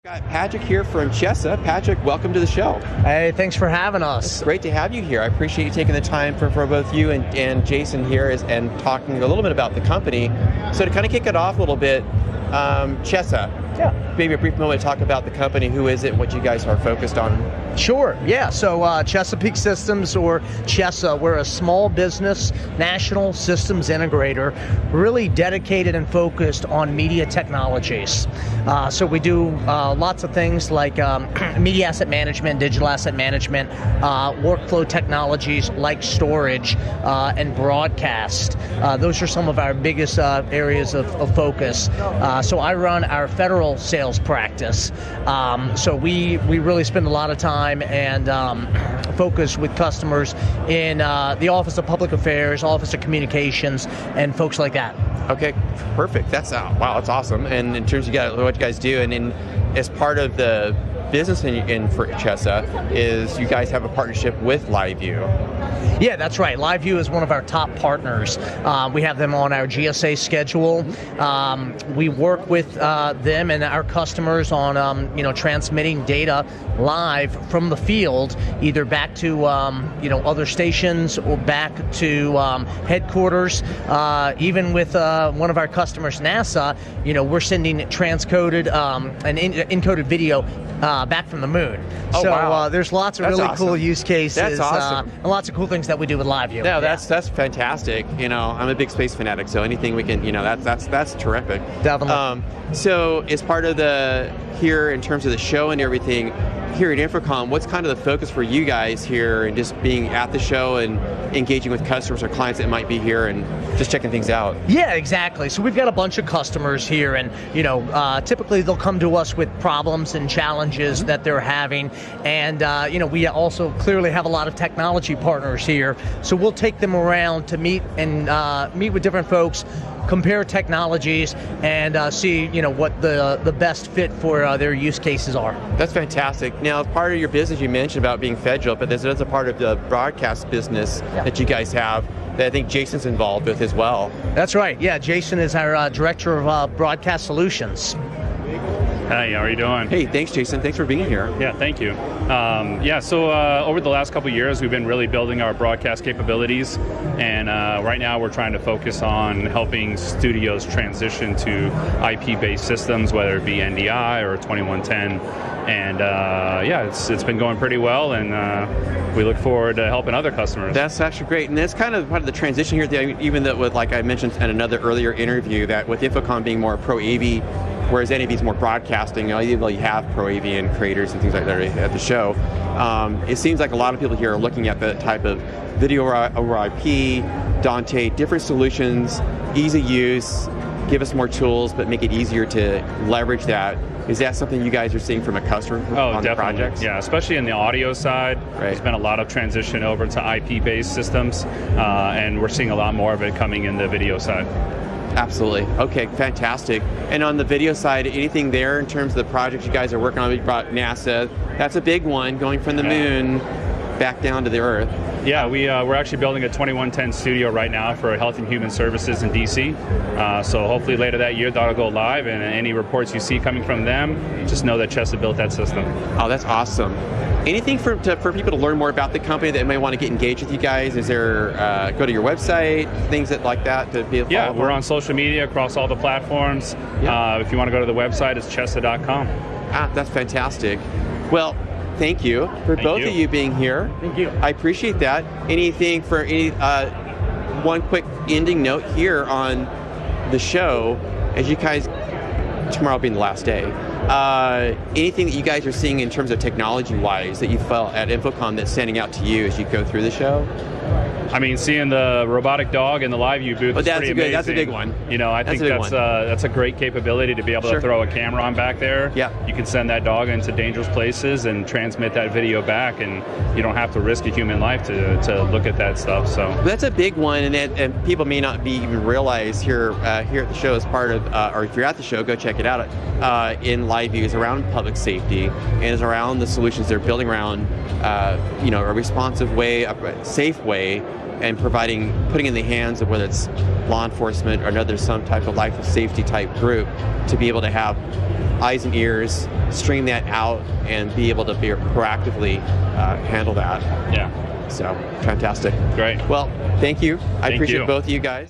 Got Patrick here from Chesa. Patrick, welcome to the show. Hey, thanks for having us. It's great to have you here. I appreciate you taking the time for both you and Jason here and talking a little bit about the company. So to kind of kick it off a little bit, Chesa. Yeah. Maybe a brief moment to talk about the company, who is it, what you guys are focused on. Sure, yeah, so Chesapeake Systems, or Chesa, we're a small business national systems integrator, really dedicated and focused on media technologies. So we do lots of things like media asset management, digital asset management, workflow technologies like storage and broadcast. Those are some of our biggest areas of focus. So I run our federal sales practice. So we really spend a lot of time and focus with customers in the Office of Public Affairs, Office of Communications, and folks like that. Okay, perfect. That's wow, that's awesome. And in terms of what you guys do, and as part of the business for Chesa, is you guys have a partnership with LIveU. Yeah, that's right. LIveU is one of our top partners. We have them on our GSA schedule. We work with them and our customers on transmitting data live from the field, either back to other stations or back to headquarters. Even with one of our customers, NASA, we're sending transcoded and encoded video back from the moon. Oh, so wow. There's lots of really cool use cases. That's awesome. And lots of cool things that we do with LIveU. No, that's fantastic. I'm a big space fanatic, so anything we can, that's terrific. Definitely. So as part of here in terms of the show and everything, here at InfoComm, what's kind of the focus for you guys here and just being at the show and engaging with customers or clients that might be here and just checking things out? Yeah, exactly. So we've got a bunch of customers here, and typically they'll come to us with problems and challenges that they're having, and we also clearly have a lot of technology partners here. So we'll take them around to meet with different folks, compare technologies, and see what the best fit for their use cases are. That's fantastic. Now, part of your business you mentioned about being federal, but there's a part of the broadcast business that you guys have that I think Jason's involved with as well. That's right. Yeah, Jason is our Director of Broadcast Solutions. Hey, how are you doing? Hey, thanks, Jason. Thanks for being here. Yeah, thank you. So over the last couple of years, we've been really building our broadcast capabilities, and right now we're trying to focus on helping studios transition to IP-based systems, whether it be NDI or 2110. And it's been going pretty well, and we look forward to helping other customers. That's actually great, and that's kind of part of the transition here. Even that, with like I mentioned in another earlier interview, that with InfoComm being more pro AV, whereas NAV is more broadcasting. Even though you have pro AV and creators and things like that at the show, it seems like a lot of people here are looking at the type of video over IP, Dante, different solutions, easy use, give us more tools, but make it easier to leverage that. Is that something you guys are seeing from a customer on the projects? Yeah, especially in the audio side. Right. There's been a lot of transition over to IP-based systems, and we're seeing a lot more of it coming in the video side. Absolutely. Okay, fantastic. And on the video side, anything there in terms of the projects you guys are working on? You brought NASA. That's a big one, going from the moon back down to the Earth. Yeah, we're actually building a 2110 studio right now for Health and Human Services in DC. So hopefully later that year that'll go live, and any reports you see coming from them, just know that Chesa built that system. Oh, that's awesome. Anything for people to learn more about the company that may want to get engaged with you guys? Is there, go to your website, things like that to be able to follow? Yeah, we're on social media across all the platforms. Yeah. If you want to go to the website, it's chesa.com. That's fantastic. Well, thank you for both of you being here. Thank you. I appreciate that. Anything for one quick ending note here on the show, as you guys, tomorrow being the last day, anything that you guys are seeing in terms of technology-wise that you felt at InfoComm that's standing out to you as you go through the show? I mean, seeing the robotic dog in the LIveU booth is pretty amazing. That's a big one. I think that's a great capability to be able to throw a camera on back there. Yeah. You can send that dog into dangerous places and transmit that video back, and you don't have to risk a human life to look at that stuff. So that's a big one, and people may not be even realize here at the show as part of, or if you're at the show, go check it out. In LIveU is around public safety and is around the solutions they're building around, a responsive way, a safe way and putting in the hands of whether it's law enforcement or another some type of life of safety type group to be able to have eyes and ears, stream that out, and be able to proactively handle that. Yeah. So fantastic. Great. Well, thank you. I Thank appreciate you. both of you guys.